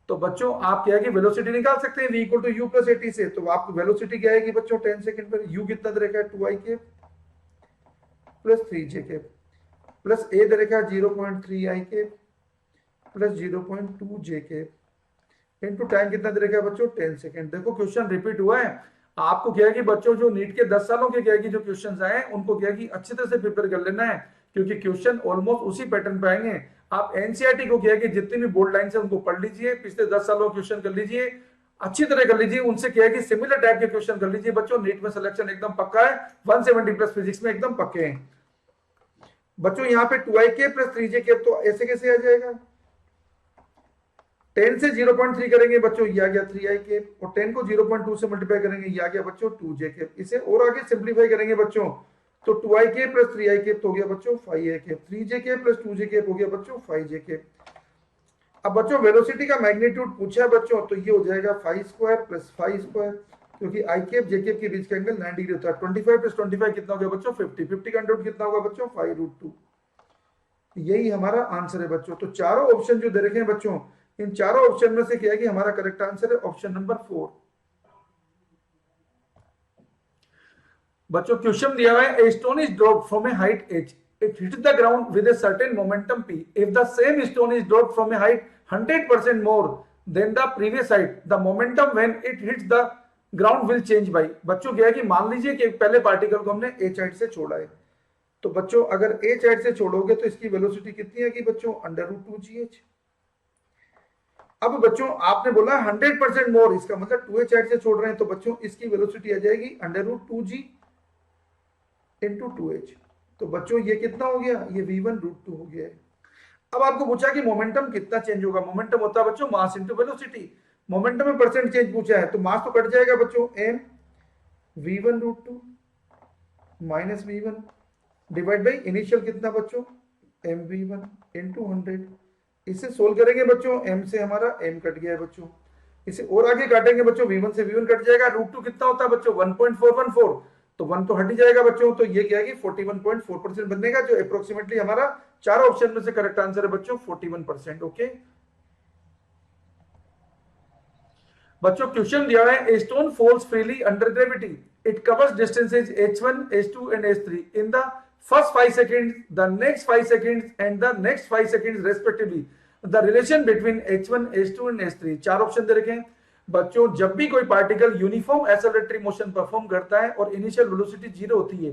तो बच्चों आप क्या है कि वेलोसिटी निकाल सकते हैं v equal to u plus 80 से। तो आपको वेलोसिटी क्या आएगी बच्चों 10 सेकंड पर, u कितना दे रखा है 2ik plus 3j plus a दे रखा है 0.3ik plus 0.2j into time कितना दे रखा है बच्चों 10 सेकंड। देखो क्वेश्चन रिपीट हुआ है। आपको क्या है कि बच्चों जो नीट के 10 सालों के क्या है कि जो क्वेश्चंस आए हैं उनको क्या है कि अच्छी तरह से प्रिपेयर कर लेना है, क्योंकि क्वेश्चन ऑलमोस्ट उसी पैटर्न पे आएंगे। आप एनसीईआरटी को क्या है कि जितनी भी बोर्ड लाइन से उनको पढ़ लीजिए, पिछले 10 सालों के क्वेश्चन कर लीजिए, अच्छी तरह कर लीजिए, उनसे क्या है कि सिमिलर टाइप के क्वेश्चन कर लीजिए बच्चों। नीट में सिलेक्शन एकदम पक्का है, 170 प्लस फिजिक्स में एकदम पक्के हैं। बच्चों यहाँ पे 2ik प्लस 3j तो ऐसे कैसे आ जाएगा, 10 से 0.3 करेंगे बच्चों, ये आ गया 3ik, और 10 को 0.2 से मल्टीप्लाई करेंगे, ये आ गया बच्चों 2j। इसे और आगे सिंप्लीफाई करेंगे बच्चों, तो 2ik प्लस 3ik तो हो गया बच्चों 5ik, 3j प्लस 2j हो गया बच्चों 5j। अब बच्चों वेलोसिटी का मैग्नीट्यूड पूछा है बच्चों, तो ये हो जाएगा 5 स्क्वायर प्लस 5 स्क्वायर, क्योंकि आई केप जे केप के बीच का एंगल 90 डिग्री होता है। 25 प्लस 25 कितना हो गया बच्चों 50, 50 का अंडर रूट कितना होगा बच्चों 5√2। यही हमारा आंसर है बच्चों। तो चारों ऑप्शन जो दे रखे हैं बच्चों, इन चारों ऑप्शन में से क्या है कि हमारा करेक्ट आंसर है ऑप्शन नंबर 4। बच्चों क्वेश्चन दिया हुआ है, a stone is dropped from A height h, it hits the ground with a certain momentum p, if the same stone is dropped from a height 100% more than the previous height, the momentum when it hits the ground will change by। बच्चों क्या है कि मान लीजिए कि पहले particle को हमने h हाइट से छोड़ा है, तो बच्चों अगर h हाइट से छोड़ोगे तो इसकी वेलोसिटी कितनी आएगी बच्चों √2gh। अब बच्चों आपने बोला 100% मोर, इसका मतलब 2h हाइट से छोड़ रहे हैं, तो बच्चों इसकी वेलोसिटी आ जाएगी √2g इंटू 2h। तो बच्चों ये कितना हो गया, ये v1√2 हो गया है। अब आपको पूछा कि मोमेंटम कितना चेंज होगा, मोमेंटम होता है बच्चों मास इंटू वेलोसिटी, मोमेंटम में परसेंट चेंज पूछा है, तो मास तो कट जाएगा बच्चों, m v1√2 minus v1 divide by initial कितना बच्चों mv1 इंटू 100। इसे सोल्व करेंगे बच्चों, m से हमारा m कट गया है बच्चों, इसे और आगे काटेंगे बच्चों, v1 से v1 कट जाएगा, √2 कितना होता है बच्चों 1.414, तो 1 तो हट ही जाएगा बच्चों, तो ये क्या है कि 41.4% बनेगा, जो अप्रोक्सीमेटली हमारा चारों ऑप्शन में से करेक्ट आंसर है बच्चों 41%। ओके बच्चों क्वेश्चन दिया है, a stone falls freely under gravity, it covers distances h1 h2 and h3 in the first 5 seconds, the next 5 seconds and the next 5 seconds respectively, the relation between h1 h2 and h3। चार option दे रखे हैं बच्चों। जब भी कोई particle uniform एक्सेलरेटरी motion perform करता है और इनिशियल वेलोसिटी 0 होती है,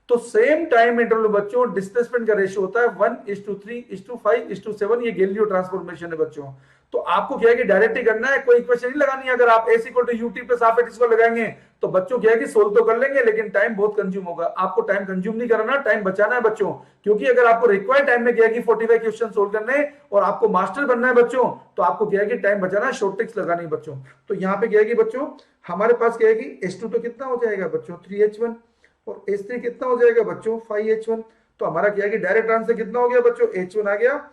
तो सेम टाइम इंटरवल बच्चों डिस्प्लेसमेंट का रेशियो होता है 1:3:5:7। ये गैलीलियो ट्रांसफॉर्मेशन है बच्चों। तो आपको क्या है कि डायरेक्ट ही करना है, कोई इक्वेशन नहीं लगानी है। अगर आप s = ut + ½ h को लगाएंगे तो बच्चों क्या है कि सोल्व तो कर लेंगे, लेकिन टाइम बहुत कंज्यूम होगा। आपको टाइम कंज्यूम नहीं करना, टाइम बचाना है बच्चों, क्योंकि अगर आपको रिक्वायर्ड टाइम में क्या है कि 45 क्वेश्चन सोल्व करने और आपको मास्टर बनना है बच्चों, तो आपको क्या है कि टाइम बचाना है, शॉर्ट ट्रिक्स लगानी है बच्चों। तो यहाँ पे क्या है कि बच्चों हमारे पास क्या है कि s2 तो कितना हो जाएगा बच्चों 3h1 और s3 कितना हो जाएगा बच्चों 5h1। तो हमारा क्या है कि डायरेक्ट आंसर कितना हो गया बच्चों, h1 आ गया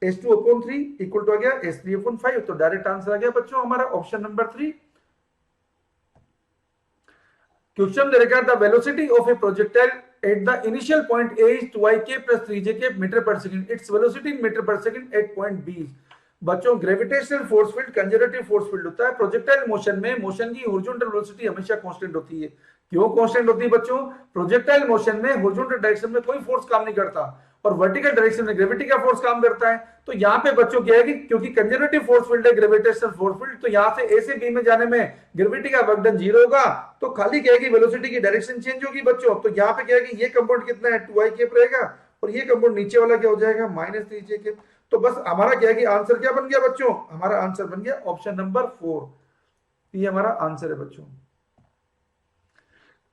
s2/3 इक्वल टू आ गया s3/5। तो डायरेक्ट आंसर आ गया बच्चों हमारा ऑप्शन नंबर 3। क्वेश्चन दे रखा है, the velocity of a projectile at the initial point a is 2ik plus 3jk metre per second, its velocity in metre per second at point b। बच्चों gravitational force field conservative force field होता है। Projectile motion में motion की horizontal velocity हमेशा constant होती है। क्यों constant होती है बच्चों, प्रोजेक्टाइल मोशन में हॉरिजॉन्टल डायरेक्शन में कोई फोर्स काम नहीं करता और वर्टिकल डायरेक्शन में ग्रेविटी का फोर्स काम करता है। तो यहाँ पे बच्चों क्या है कि क्योंकि कंजर्वेटिव फोर्स फील्ड है ग्रेविटेशनल फोर्स फील्ड, तो यहाँ से ए से बी में जाने में ग्रेविटी का वर्क डन 0 होगा, तो खाली क्या है कि वेलोसिटी की डायरेक्शन चेंज होगी बच्चों। तो यहाँ पे क्या है कि ये कंपाउंड कितना है 2ik रहेगा और ये कंपाउंड नीचे वाला क्या हो जाएगा -3jk। तो बस हमारा क्या है कि आंसर क्या बन गया बच्चों, हमारा आंसर बन गया ऑप्शन नंबर 4। ये हमारा आंसर है बच्चों।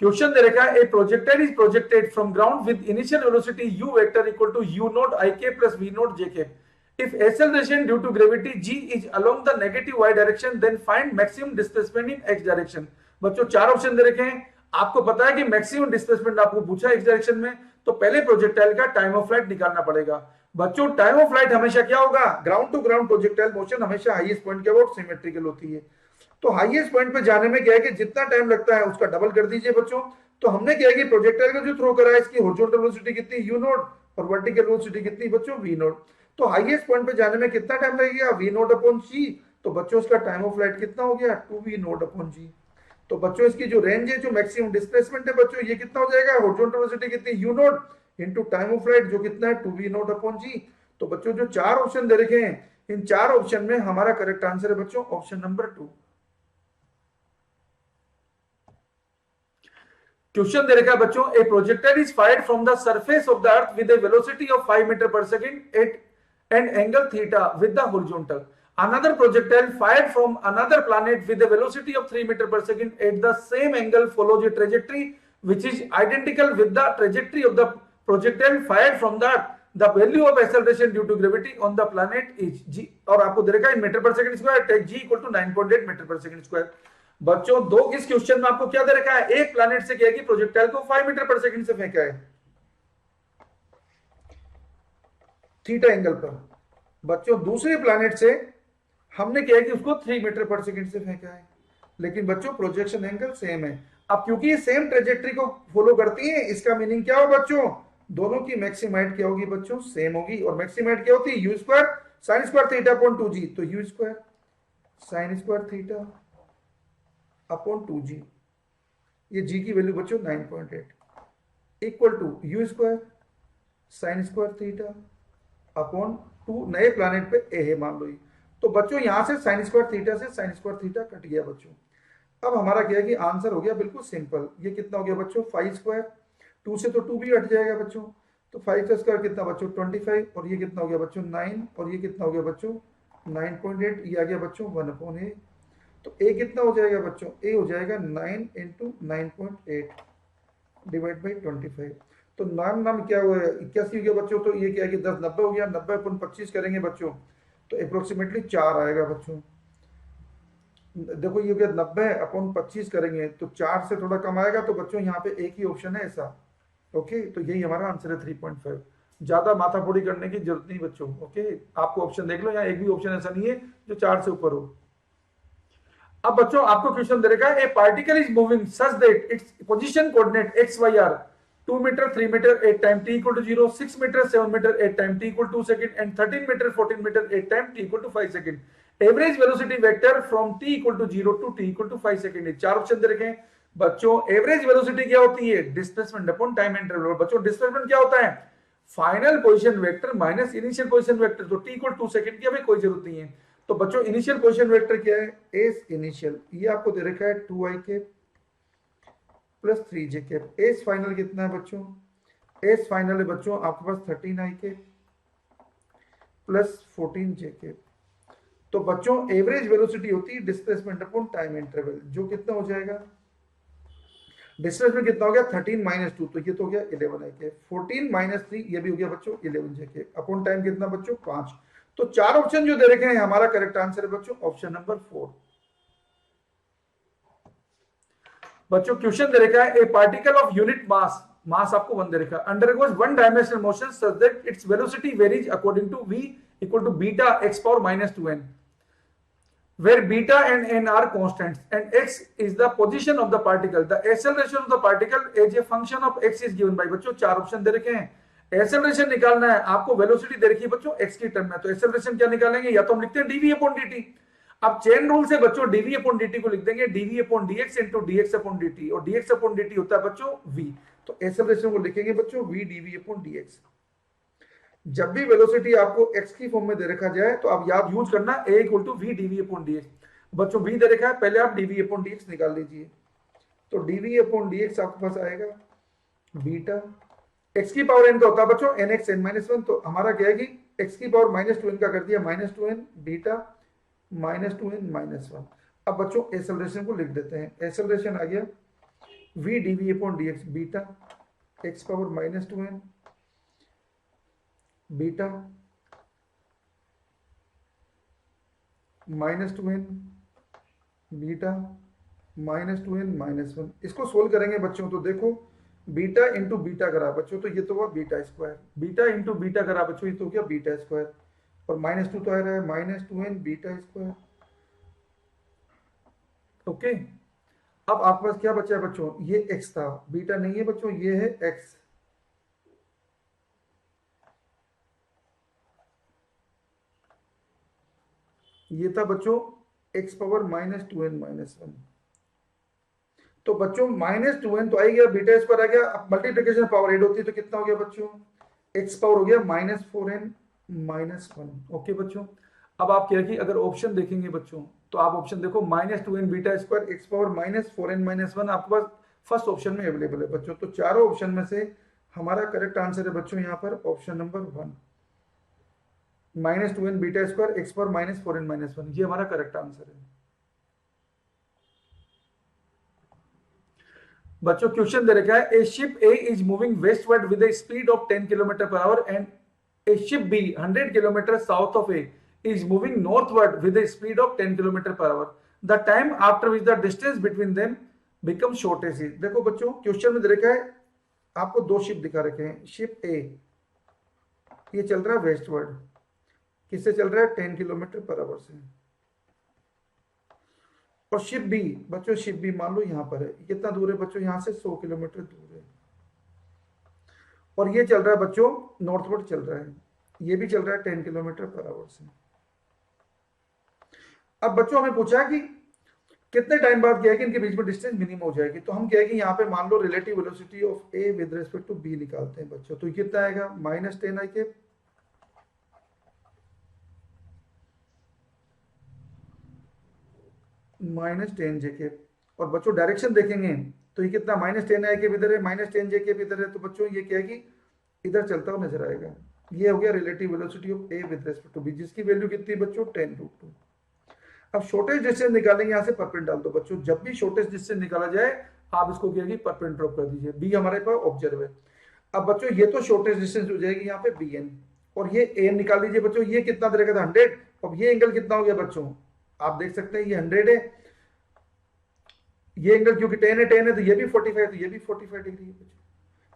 क्वेश्चन दे रखा है, a projectile is projected from ground with initial velocity u vector equal to u0 ik plus v0 jk। If acceleration due to gravity g is along the negative y direction, then find maximum displacement in x direction। बच्चों चार option दे रखे हैं, आपको पता है कि maximum displacement आपको पूछा है x डायरेक्शन में, तो पहले प्रोजेक्टाइल का टाइम ऑफ फ्लाइट निकालना पड़ेगा। बच्चों टाइम ऑफ फ्लाइट हमेशा क्या होगा, ground to ground projectile motion हमेशा हाईएस्ट पॉइंट के अबाउट सिमेट्रिकल होती है। तो हाईएस्ट पॉइंट पे जाने में क्या है कि जितना टाइम लगता है उसका डबल कर दीजिए बच्चों। तो हमने क्या है कि प्रोजेक्टाइल को जो थ्रो करा है इसकी हॉरिजॉन्टल वेलोसिटी कितनी u0 और वर्टिकल वेलोसिटी कितनी बच्चों v0। तो हाईएस्ट पॉइंट पे जाने में कितना टाइम लगेगा v0/g। तो बच्चों इसका टाइम ऑफ फ्लाइट कितना हो गया 2v0/g। तो बच्चों इसकी जो रेंज है, जो मैक्सिमम डिस्प्लेसमेंट है बच्चों, ये कितना हो जाएगा, हॉरिजॉन्टल वेलोसिटी कितनी u0 into time of flight जो कितना है 2v0/g। तो बच्चों जो चार ऑप्शन दे रखे हैं, इन चार ऑप्शन में हमारा करेक्ट आंसर है बच्चों ऑप्शन नंबर 2। क्वेश्चन दे रखा है बच्चों, a projectile is fired from the surface of the earth with a velocity of 5 metre per second at and angle theta with the horizontal. Another projectile fired from another planet with a velocity of 3 meter per second at the same angle follows a trajectory which is identical with the trajectory of the projectile fired from the earth, the value of acceleration due to gravity on the planet is g, और आपको दे रखा है metre per second square, take g equal to 9.8 metre per second square. बच्चों दो इस question में आपको क्या दे रखा है, एक प्लैनेट से क्या है कि प्रोजेक्टाइल को 5 मीटर पर सेकंड से फेंका है थीटा एंगल पर। बच्चों दूसरे प्लैनेट से हमने क्या है कि उसको 3 मीटर पर सेकंड से फेंका है, लेकिन बच्चों प्रोजेक्शन एंगल सेम है। अब क्योंकि ये सेम ट्रेजेक्टरी को फॉलो करती है, इसका मीनिंग क्या हो बच्चों, दोनों की मैक्सिमम हाइट क्या होगी बच्चों, सेम होगी। और मैक्सिमम हाइट क्या होती है, u square sine square theta upon 2g, तो u square sine square theta upon 2g, ये g की वैल्यू बच्चों 9.8 equal to u square sine square theta upon 2, नए प्लैनेट पे ए है मान लो ये, तो बच्चों यहां से साइन स्क्वायर थीटा से साइन स्क्वायर थीटा कट गया बच्चों। अब हमारा क्या है कि आंसर हो गया बिल्कुल सिंपल। ये कितना हो गया बच्चों 5 स्क्वायर, 2 से तो 2 भी हट जाएगा बच्चों, तो 5 का स्क्वायर कितना बच्चों 25, और ये कितना हो गया बच्चों 9, और ये कितना हो गया बच्चों 9.8, ये आ गया बच्चों 1/a। तो a कितना हो जाएगा बच्चों, a हो जाएगा 9 × 9.8 डिवाइड बाई 25, तो नाम क्या हुआ 81 हो गया बच्चों। तो ये क्या है कि 10 90 हो गया, 90 अपन 25 करेंगे बच्चों तो अप्रोक्सीमेटली 4 आएगा बच्चों। देखो ये हो गया 90 अपन 25 करेंगे तो 4 से थोड़ा कम आएगा, तो बच्चों यहाँ पे एक ही ऑप्शन है ऐसा। ओके, तो यही हमारा आंसर है 3.5। ज्यादा माथापोड़ी करने की जरूरत नहीं बच्चों। ओके, आपको ऑप्शन देख लो, यहाँ एक भी ऑप्शन ऐसा नहीं है जो 4 से ऊपर हो। अब बच्चों आपको क्वेश्चन दे रखा है, a particle is moving such that its position coordinate x y are 2 metre 3 metre 8 time t equal to 0, 6 metre 7 metre 8 time t equal to 2 second and 13 metre 14 metre 8 time t equal to 5 second. Average velocity vector from t equal to 0 to t equal to 5 second. चार option दे रखे हैं बच्चों। Average velocity क्या होती है, displacement upon time interval. बच्चों displacement क्या होता है, final position vector minus initial position vector, तो t इक्वल 2 सेकंड की हमें कोई जरूरत नहीं है। तो बच्चों इनिशियल पोजीशन वेक्टर क्या है, एस इनिशियल, ये आपको दे रखा है 2i के प्लस 3j के। एस फाइनल कितना है बच्चों, एस फाइनल है बच्चों आपके पास 13i के प्लस 14j के। तो बच्चों एवरेज वेलोसिटी होती है डिस्प्लेसमेंट अपॉन टाइम इंटरवल, जो कितना हो जाएगा, डिस्प्लेसमेंट कितना हो गया 13 - 2, तो ये तो हो गया 11i के, 14 - 3 ये भी हो गया बच्चों 11j के, अपॉन टाइम कितना बच्चों 5। तो चार ऑप्शन जो दे रखे हैं हमारा करेक्ट आंसर है बच्चों ऑप्शन नंबर 4। बच्चों क्वेश्चन दे रखा है, a particle of unit mass, mass आपको 1 दे रखा है, undergoes one dimensional motion such that its velocity varies according to v equal to beta x power -2n, where beta and n are constants and x is the position of the particle, the acceleration of the particle as a function of x is given by। बच्चों चार option दे रखे हैं, acceleration निकालना है आपको, velocity दे रखी है बच्चों x की टर्म में, तो एक्सेलरेशन क्या निकालेंगे, या तो हम लिखते हैं dv अपॉन dt। अब चेन रूल से बच्चों dv अपॉन dt को लिख देंगे dv upon dx into dx upon dt, और dx अपॉन dt होता है बच्चों v, तो एक्सेलरेशन को लिखेंगे बच्चों v dv अपॉन dx। जब भी वेलोसिटी आपको x की फॉर्म में दे रखा जाए तो आप याद यूज करना a equal to v dv upon dx। बच्चों v दे रखा है, पहले आप dv अपॉन dx निकाल लीजिए, तो dv अपॉन dx आपके पास आएगा बीटा, x की पावर n का होता है बच्चों nx n-1, तो हमारा क्या है कि x की पावर -2n का कर दिया -2n बीटा -2n -1। अब बच्चों एक्सेलरेशन को लिख देते हैं, एक्सेलरेशन आ गया v dv upon dx beta x power -2n beta -2n beta -2n -1। इसको सोल्व करेंगे बच्चों, तो देखो बीटा इंटू बीटा करा बच्चों, तो ये तो हुआ beta square, beta into beta करा बच्चों, ये तो क्या बीटा स्क्वायर, और -2 तो आ रहा है -2n बीटा स्क्वायर। ओके, अब आपके पास क्या बचा है बच्चों, ये x था, बीटा नहीं है बच्चों, ये है x, ये था बच्चों x पावर -2n -1। तो बच्चों -2n तो आ गया, बीटा स्क्वायर आ गया, अब मल्टीप्लिकेशन पावर 8 होती है तो कितना हो गया बच्चों, x पावर हो गया -4n -1। ओके बच्चों, अब आप क्या कि अगर ऑप्शन देखेंगे बच्चों, तो आप ऑप्शन देखो -2n beta square x power -4n -1 आपके पास फर्स्ट ऑप्शन में अवेलेबल है बच्चों। तो चारों ऑप्शन में से हमारा करेक्ट आंसर है बच्चों यहाँ पर option number 1, -2n beta square x power -4n -1, ये हमारा करेक्ट आंसर है। बच्चों क्वेश्चन दे रखा है, a ship A is moving westward with a speed of 10 kilometre per hour and a ship B 100 kilometre south of A is moving northward with a speed of 10 kilometre per hour, the time after which the distance between them becomes shortest is। देखो बच्चों question में दे रखा है, आपको दो ship दिखा रखे हैं, शिप ए ये चल रहा है वेस्टवर्ड, किससे चल रहा है 10 किलोमीटर पर आवर से, और शिप बी बच्चों, शिप बी मान लो यहां पर है, कितना दूर है बच्चों, यहां से 100 किलोमीटर दूर है, और ये चल रहा है बच्चों नॉर्थवर्ड चल रहा है, ये भी चल रहा है 10 किलोमीटर पर आवर से। अब बच्चों हमें पूछा है कि कितने टाइम बाद क्या है कि इनके बीच में डिस्टेंस मिनिमम हो जाएगी, तो हम क्या है कि यहाँ पे मान लो relative velocity of A with respect to B निकालते हैं बच्चों, तो कितना आएगा -10 आई के -10 जे के, और बच्चों डायरेक्शन देखेंगे तो ये कितना -10 आई के इधर है, -10 जे के इधर है, तो बच्चों ये क्या है कि इधर चलता हुआ नजर आएगा। ये हो गया relative velocity of A with respect to B, जिसकी वैल्यू कितनी बच्चों 10√2। अब शॉर्टेज डिस्टेंस निकालेंगे, यहाँ से परपेंड डाल दो बच्चों, जब भी शॉर्टेज डिस्टेंस निकाला जाए आप इसको क्या है परपेंड ड्रॉप कर दीजिए, बी हमारे पास ऑब्जर्व है। अब बच्चों ये तो शॉर्टेज डिस्टेंस हो जाएगी यहाँ पे बी एन, और ये एन निकाल लीजिए बच्चों, ये कितना दे था 100, अब ये एंगल कितना हो गया बच्चों, आप देख सकते हैं ये 100 है, ये एंगल क्योंकि 10 है तो ये भी 45, तो ये भी 45 डिग्री है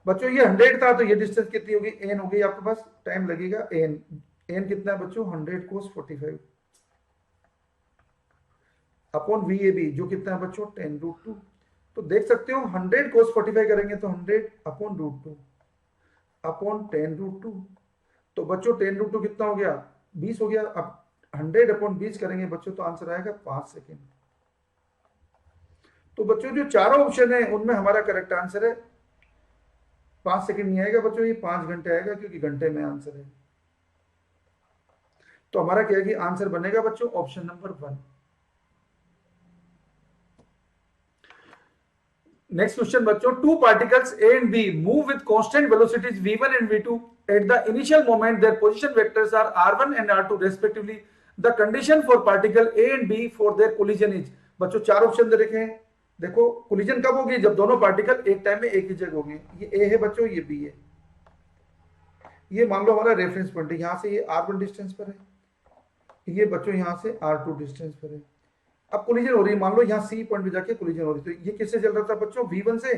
बच्चों, ये 100 था तो ये डिस्टेंस कितनी होगी, एन हो गई आपके पास, टाइम लगेगा एन, एन कितना है बच्चों 100 cos 45 upon V A B, जो कितना है बच्चों 10√2। तो देख सकते हो 100 cos 45 करेंगे तो 100 अपॉन √2 अपॉन 10√2, तो बच्चों 10√2 कितना हो गया 20 हो गया। अब 100 अपॉन 20 करेंगे बच्चों तो आंसर आएगा 5 सेकेंड। तो बच्चों जो चारों ऑप्शन है उनमें हमारा करेक्ट आंसर है 5 सेकेंड नहीं आएगा बच्चों, ये 5 घंटे आएगा, क्योंकि घंटे में आंसर है। तो हमारा क्या है कि आंसर बनेगा बच्चों ऑप्शन नंबर 1। नेक्स्ट क्वेश्चन बच्चों, two particles A and B move with constant velocities v1 and v2 at the initial moment their position vectors are r1 and r2 respectively, the condition for particle A and B for their collision is. बच्चों चार option दे रखे हैं, देखो collision कब होगी, जब दोनों पार्टिकल एक टाइम में एक ही जगह होंगे। ये ए है बच्चों, ये बी है, ये मान लो हमारा रेफरेंस पॉइंट है, यहां से ये r1 डिस्टेंस पर है, ये बच्चों यहां से r2 डिस्टेंस पर है। अब कोलिजन हो रही है, मान लो यहाँ सी पॉइंट पे जाके कोलिजन हो रही, तो ये किससे चल रहा था बच्चों v1 से,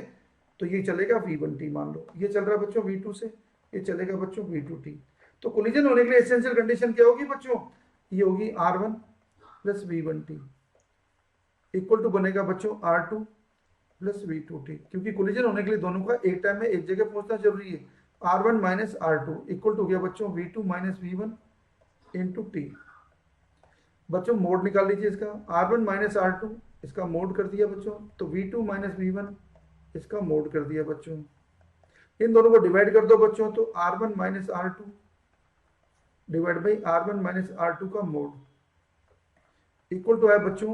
तो ये चलेगा v1t, मान लो ये चल रहा है बच्चों v2 से, ये चलेगा बच्चों v2t। तो कोलिजन होने के लिए एसेंशियल कंडीशन क्या होगी बच्चों, ये होगी r1 plus v1t equal to बनेगा बच्चों r2 प्लस v2t, क्योंकि कोलिजन होने के लिए दोनों का एक टाइम में एक जगह पहुंचना जरूरी है। r1 minus r2 equal to गया बच्चों v2 minus v1 into T. बच्चों मोड निकाल लीजिए इसका, r1 माइनस r2 इसका मोड कर दिया बच्चों, तो v2 माइनस v1 इसका मोड कर दिया बच्चों। इन दोनों को डिवाइड कर दो बच्चों, तो r1 minus r2 divide by r1 minus r2 का मोड इक्वल टू है बच्चों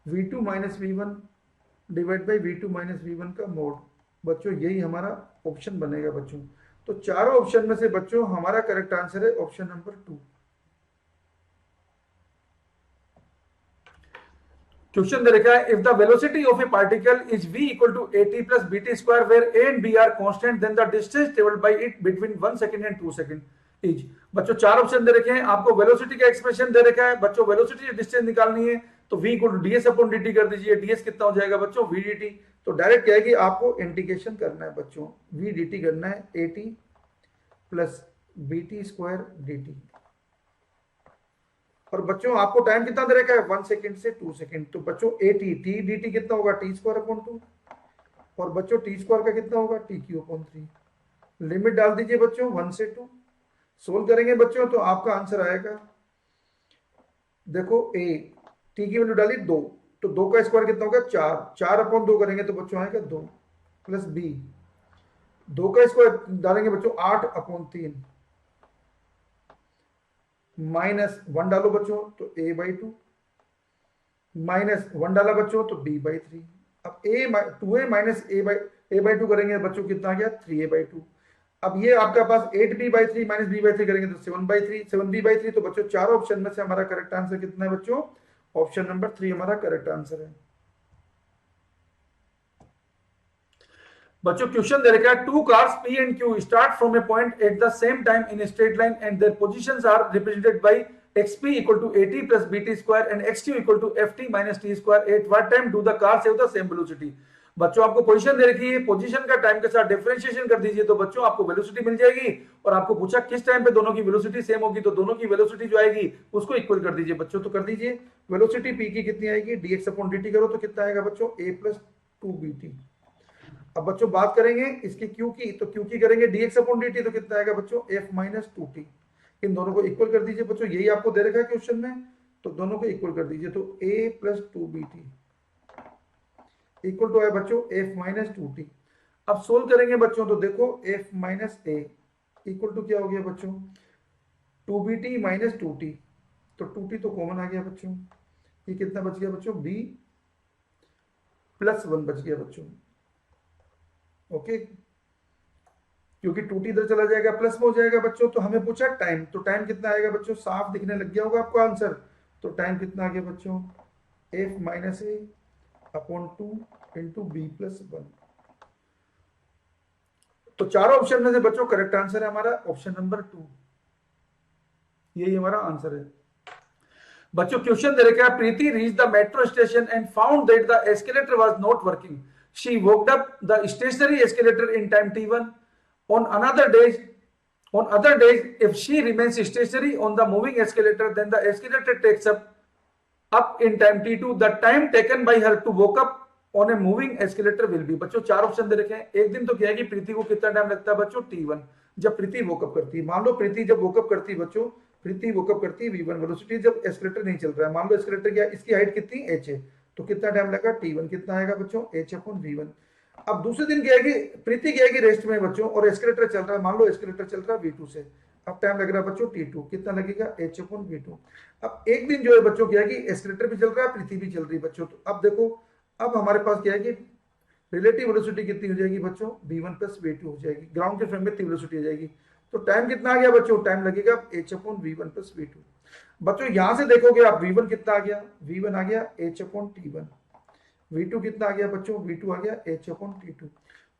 v2 minus v1 divide by v2 minus v1 का मोड। बच्चों यही हमारा ऑप्शन बनेगा बच्चों। तो चारों ऑप्शन में से बच्चों हमारा करेक्ट आंसर है ऑप्शन नंबर 2। क्वेश्चन दे रखा है, if the velocity of a particle is v equal to at plus bt square where a and b are constant, then the distance travelled by it between 1 second and 2 second is. बच्चों चार option दे रखे हैं, आपको velocity का expression दे रखा है बच्चों, वेलोसिटी डिस्टेंस निकालनी है तो v equal to ds upon dt कर दीजिए, ds कितना हो जाएगा बच्चों v dt। तो डायरेक्ट क्या है कि आपको इंटीग्रेशन करना है बच्चों, v dt करना है at plus bt square dt। और बच्चों आपको टाइम कितना दे रखा है 1 सेकंड से 2 सेकंड, तो बच्चों at t dt कितना होगा t स्क्वायर अपॉन 2, और बच्चों t स्क्वायर का कितना होगा t क्यूब अपॉन 3। लिमिट डाल दीजिए बच्चों 1 से 2, सोल्व करेंगे बच्चों तो आपका आंसर आएगा, देखो a t की वैल्यू डाली 2, तो 2 का स्क्वायर कितना होगा 4, 4 अपॉन 2 करेंगे तो बच्चों आएगा 2, प्लस b 2 का स्क्वायर डालेंगे बच्चों 8 अपॉन 3, माइनस 1 डालो बच्चों तो a बाई 2, माइनस 1 डाला बच्चों तो b बाई 3। अब a माइनस a बाई 2 करेंगे बच्चों कितना आ गया 3a बाई 2। अब ये आपका पास 8b by 3 minus b by 3 करेंगे तो 7 बाई 3, 7b बाई 3। तो बच्चों चार ऑप्शन में से हमारा करेक्ट आंसर कितना है बच्चों, ऑप्शन नंबर 3 हमारा करेक्ट आंसर है। बच्चों क्वेश्चन दे रखा है two cars P and Q start from a point at the same time in straight line and their positions are represented by xp equal to at plus bt square and xq equal to ft minus t square at what time do the cars have the same velocity। बच्चों आपको position दे रखी है, position का time के साथ differentiation कर दीजिए तो बच्चों आपको वेलोसिटी मिल जाएगी। और आपको पूछा किस टाइम पे दोनों की वेलोसिटी सेम होगी, तो दोनों की वेलोसिटी जो आएगी उसको इक्वल कर दीजिए बच्चों। तो कर दीजिए वेलोसिटी p की कितनी आएगी, dx अपॉन dt करो तो कितना आएगा बच्चों, a plus 2bt। अब बच्चों बात करेंगे इसकी q की, तो q की करेंगे dx अपॉन dt तो कितना आएगा बच्चों, f minus 2t। इन दोनों को इक्वल कर दीजिए बच्चों, यही आपको दे रखा है क्वेश्चन में, तो दोनों को इक्वल कर दीजिए। तो a plus 2bt equal to है बच्चों f minus 2t। अब सोल्व करेंगे बच्चों तो देखो f minus a equal to क्या हो गया बच्चों, 2bt minus 2t, तो 2t तो कॉमन आ गया बच्चों, ये कितना बच गया बच्चों, b plus 1 बच गया बच्चों। ओके, क्योंकि 2t इधर चला जाएगा प्लस में हो जाएगा बच्चों। तो हमें पूछा टाइम, तो टाइम कितना आएगा बच्चों, साफ दिखने लग गया होगा आपको आंसर। तो टाइम कितना आ गया बच्चों, f minus a upon 2 into B plus 1। तो चारों ऑप्शन में से बच्चों करेक्ट आंसर है हमारा ऑप्शन नंबर 2, यही हमारा आंसर है। बच्चों क्वेश्चन दे रखा है Preeti reach the metro station and found that the escalator was not working, she walked up the stationary escalator in time t1 on other days if she remains stationary on the moving escalator then the escalator takes up in time t2, the time taken by her to walk up on a moving escalator will be। बच्चों चार option दे रखे हैं। एक दिन तो क्या है कि प्रीति को कितना टाइम लगता है बच्चों, t1, जब प्रीति वॉकअप करती है। मान लो प्रीति जब वॉकअप करती है बच्चों, प्रीति वॉकअप करती है v1 वेलोसिटी, जब एस्केलेटर नहीं चल रहा है, मान लो एस्केलेटर क्या, इसकी हाइट कितनी h है, तो कितना टाइम लगा t1, कितना आएगा बच्चों, h अपॉन v1। अब दूसरे दिन क्या है कि प्रीति क्या है कि रेस्ट में बच्चों और एस्केलेटर चल रहा है, मान लो एस्केलेटर चल रहा है v2 से, अब टाइम लग रहा है बच्चों t2, कितना लगेगा, h अपॉन v2। अब एक दिन जो है बच्चों क्या है कि एस्केलेटर भी चल रहा है, प्रीति भी चल रही है बच्चों। तो अब देखो, अब हमारे पास क्या है कि रिलेटिव वेलोसिटी कितनी हो जाएगी बच्चों, v1 प्लस v2 हो जाएगी, ग्राउंड के फ्रेम में इतनी वेलोसिटी आ जाएगी। तो टाइम कितना आ गया बच्चों, टाइम लगेगा h upon v1 plus v2। बच्चों यहां से देखोगे आप v1 कितना आ गया, v1 आ गया h अपॉन t1, v2 कितना आ गया बच्चों, v2 आ गया h upon t2।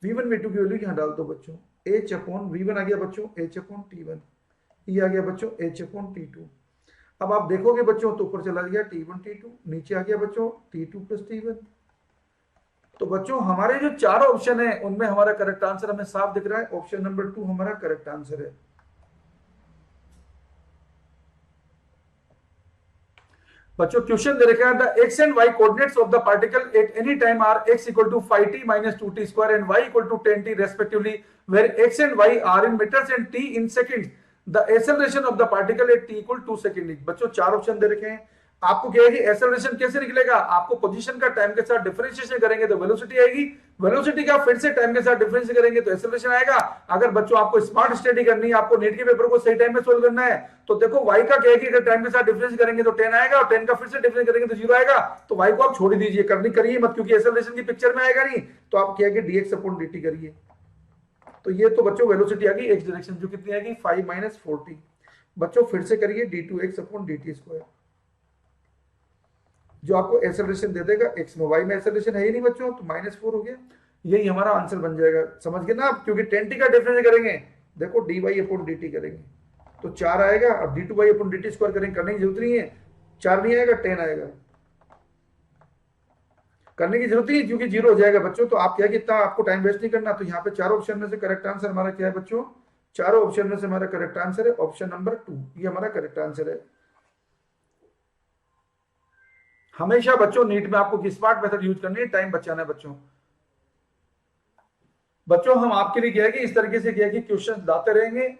v1 v2 की वैल्यू यहां डाल दो बच्चों, h अपॉन v1 आ गया बच्चों h अपॉन t1, ये आ गया बच्चों h अपॉन t2। अब आप देखोगे बच्चों तो ऊपर चला गया t1 t2, नीचे आ गया बच्चों t2 प्लस t1। तो बच्चों हमारे जो चारों ऑप्शन है उनमें हमारा करेक्ट आंसर हमें साफ दिख रहा है, ऑप्शन नंबर 2 हमारा करेक्ट आंसर है। बच्चों क्वेश्चन दे रखा है the x and y coordinates of the particle at any time are x equal to 5t minus 2t square and y equal to 10t respectively, where x and y are in meters and t in seconds, the acceleration of the particle at t equal 2 seconds। बच्चों चार option दे रखे हैं, आपको क्या है कि acceleration कैसे निकलेगा, आपको पोजीशन का टाइम के साथ डिफरेंशिएशन करेंगे तो वेलोसिटी आएगी, वेलोसिटी का फिर से टाइम के साथ डिफरेंस करेंगे तो एक्सेलरेशन आएगा। अगर बच्चों आपको स्मार्ट स्टडी करनी है, आपको नीट के पेपर को सही टाइम में सोल्व करना है, तो देखो y का क्या है कि अगर टाइम के साथ डिफरेंस करेंगे तो 10 आएगा और 10 का फिर से डिफरेंस करेंगे तो 0 आएगा। तो y को आप छोड़ ही दीजिए, करनी करिए मत, क्योंकि एक्सेलरेशन की पिक्चर में आएगा नहीं। तो आप क्या है कि dx अपॉन dt करिए। तो ये तो बच्चों वेलोसिटी आ गई x डायरेक्शन, जो कितनी आएगी 5 माइनस 4t। बच्चों फिर से करिए d2x अपॉन dt स्क्वायर, जो आपको एक्सेलरेशन दे देगा x में, y में एक्सेलरेशन है ही नहीं बच्चों, तो -4 हो गया, यही हमारा आंसर बन जाएगा। समझ गए ना आप, क्योंकि 10t का डिफरेंस करेंगे, देखो dy अपॉन dt करेंगे तो 4 आएगा, अब d2y अपॉन dt स्क्वायर करेंगे, करने की जरूरत नहीं है, 4 नहीं आएगा 10 आएगा, करने की जरूरत नहीं है क्योंकि 0 हो जाएगा बच्चों। तो आप क्या कितना आपको टाइम वेस्ट नहीं करना। तो यहाँ पे चारों ऑप्शन में से करेक्ट आंसर हमारा क्या है बच्चों, चारों ऑप्शन में से हमारा करेक्ट आंसर है ऑप्शन नंबर 2, ये हमारा करेक्ट आंसर है। हमेशा बच्चों नीट में आपको स्मार्ट मेथड यूज करनी है, टाइम बचाना है बच्चों। बच्चों हम आपके लिए क्या है कि इस तरीके से क्या है कि क्वेश्चन लाते रहेंगे।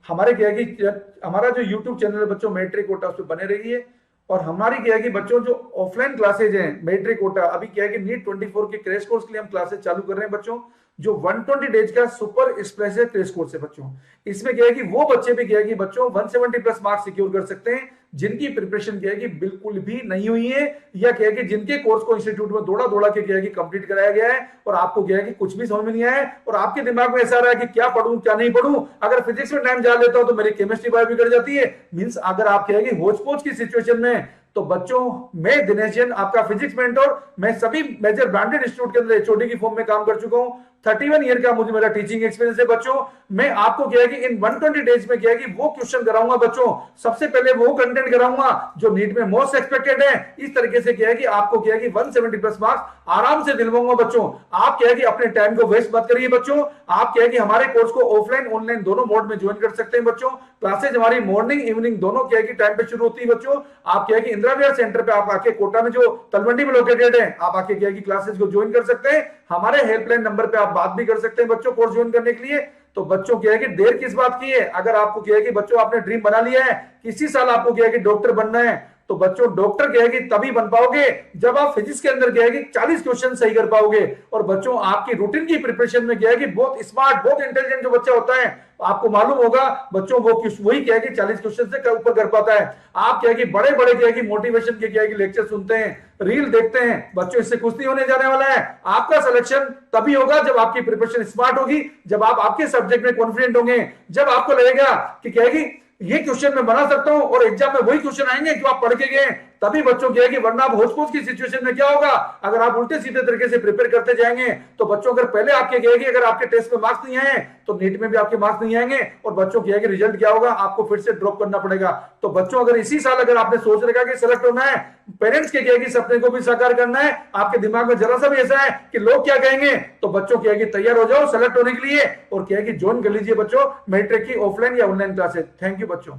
हमारे क्या है कि हमारा जो यूट्यूब चैनल है बच्चों मैट्रिक कोटा, उस पर बने रहिए। और हमारी क्या है कि बच्चों जो ऑफलाइन क्लासेज हैं मैट्रिक कोटा, अभी क्या है कि नीट 24 के क्रैश कोर्स के लिए हम क्लासेज चालू कर रहे हैं बच्चों, जो 120 डेज का सुपर स्पेशल क्रैश कोर्स है बच्चों। इसमें क्या है कि वो बच्चे भी क्या है कि बच्चों 170 प्लस मार्क्स सिक्योर कर सकते हैं जिनकी प्रिपरेशन क्या है कि बिल्कुल भी नहीं हुई है, या क्या है कि जिनके कोर्स को इंस्टीट्यूट में दौड़ा दौड़ा के क्या है कि कंप्लीट कराया गया है और आपको क्या है कि कुछ भी समझ में नहीं आया है और आपके दिमाग में ऐसा रहा है कि क्या पढ़ूं क्या नहीं पढ़ूं, अगर फिजिक्स में टाइम जा लेता हूं तो मेरी केमिस्ट्री बायो बिगड़ जाती है। मींस अगर आप क्या है कि होच पोच की सिचुएशन में, तो बच्चों मैं दिनेश जैन आपका फिजिक्स मेंटर, मैं सभी मेजर ब्रांडेड इंस्टीट्यूट के अंदर एचओडी की फॉर्म में काम कर चुका हूं। 31 ईयर का मुझे मेरा टीचिंग एक्सपीरियंस है बच्चों। मैं आपको क्या है कि इन 120 डेज में क्या है कि वो क्वेश्चन कराऊंगा बच्चों, सबसे पहले वो कंटेंट कराऊंगा जो नीट में मोस्ट एक्सपेक्टेड है। इस तरीके से क्या है कि आपको क्या है कि 170 प्लस मार्क्स आराम से दिलवाऊंगा बच्चों। आप क्या है कि अपने टाइम को वेस्ट मत करिए बच्चों। आप क्या है कि हमारे कोर्स को ऑफलाइन ऑनलाइन दोनों मोड में ज्वाइन कर सकते हैं बच्चों। क्लासेज हमारी मॉर्निंग इवनिंग दोनों क्या है कि टाइम पे शुरू होती है बच्चों। आप क्या है कि इंदिरा विहार सेंटर पे आप आके कोटा में जो तलवंडी में लोकेटेड है, आप आके क्या है कि क्लासेज को ज्वाइन कर सकते हैं। हमारे हेल्पलाइन नंबर पे आप बात भी कर सकते हैं बच्चों कोर्स ज्वाइन करने के लिए। तो बच्चों क्या है कि देर किस बात की है, अगर आपको क्या है कि बच्चों आपने ड्रीम बना लिया है किसी साल आपको क्या है कि डॉक्टर बनना है, तो बच्चों डॉक्टर क्या है कि तभी बन पाओगे जब आप फिजिक्स के अंदर क्या है कि 40 क्वेश्चन सही कर पाओगे। और बच्चों आपकी रूटीन की प्रिपरेशन में क्या है कि बहुत स्मार्ट बहुत इंटेलिजेंट जो बच्चा होता है, आपको मालूम होगा बच्चों वो वही क्या है कि 40 क्वेश्चन से ऊपर कर पाता है। आप क्या है कि बड़े बड़े क्या है कि मोटिवेशन के क्या है कि लेक्चर सुनते हैं, रील देखते हैं बच्चों, इससे कुछ नहीं होने जाने वाला है। आपका सिलेक्शन तभी होगा जब आपकी प्रिपरेशन स्मार्ट होगी, जब आप आपके सब्जेक्ट में कॉन्फिडेंट होंगे, जब आपको लगेगा कि क्या है कि ये क्वेश्चन मैं बना सकता हूं और एग्जाम में वही क्वेश्चन आएंगे जो आप पढ़ के गए, तभी बच्चों क्या है कि वरना आप होच पोच की सिचुएशन में क्या होगा, अगर आप उल्टे सीधे तरीके से प्रिपेयर करते जाएंगे तो बच्चों अगर पहले आपके गए कि अगर आपके टेस्ट में मार्क्स नहीं आए तो नीट में भी आपके मार्क्स नहीं आएंगे और बच्चों क्या है कि रिजल्ट क्या होगा, आपको फिर से ड्रॉप करना पड़ेगा। तो बच्चों अगर इसी साल अगर आपने सोच रखा कि सेलेक्ट होना है, पेरेंट्स के क्या है कि सपने को भी साकार करना है, आपके दिमाग में जरा सा भी ऐसा है कि लोग क्या कहेंगे, तो बच्चों क्या है कि तैयार हो जाओ सेलेक्ट होने के लिए और क्या है कि ज्वाइन कर लीजिए बच्चों मैट्रिक की ऑफलाइन या ऑनलाइन क्लासेस। थैंक यू बच्चों।